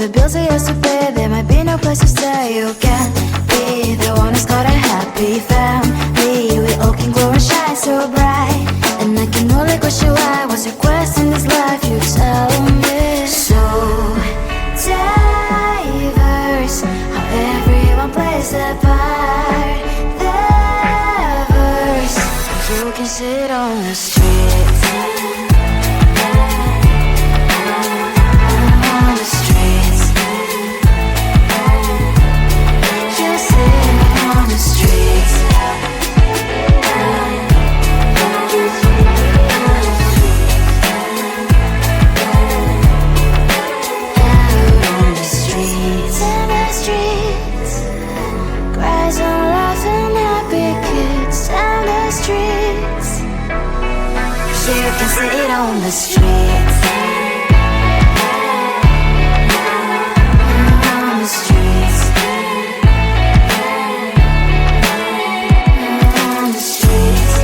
the bills he has to pay, there might be no place to stay. You can be the one who's got a happy family. We all can glow and shine so bright, and I can only question why. What's your quest in this life? You tell me. So diverse, how everyone plays their part. Their verse, you can sit on the street. Sit on the streets. On the streets. On the streets.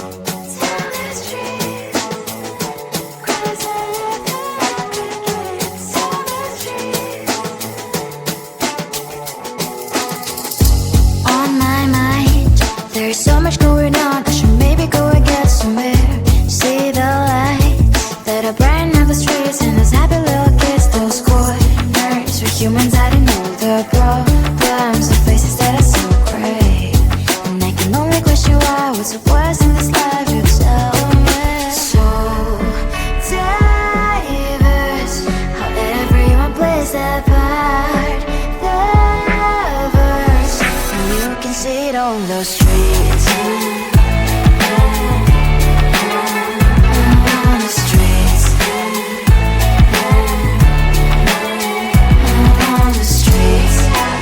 On my mind, there's so much going on. I should maybe go and get somewhere. See the lights that are brighten up the streets, and those happy little kids, those corners where humans hiding all the problems, the faces that are so great. And I can only question why, what's the worst in this life, you tell me. So diverse, how everyone plays their part. The verse, and you can see it on those streets. On the streets. On the streets. Out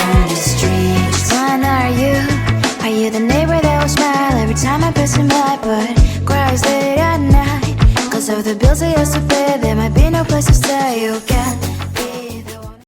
on the streets. Which one are you? Are you the neighbor that will smile every time I pass him by, but cries late at night? Cause of the bills I used to pay, there might be no place to stay. You can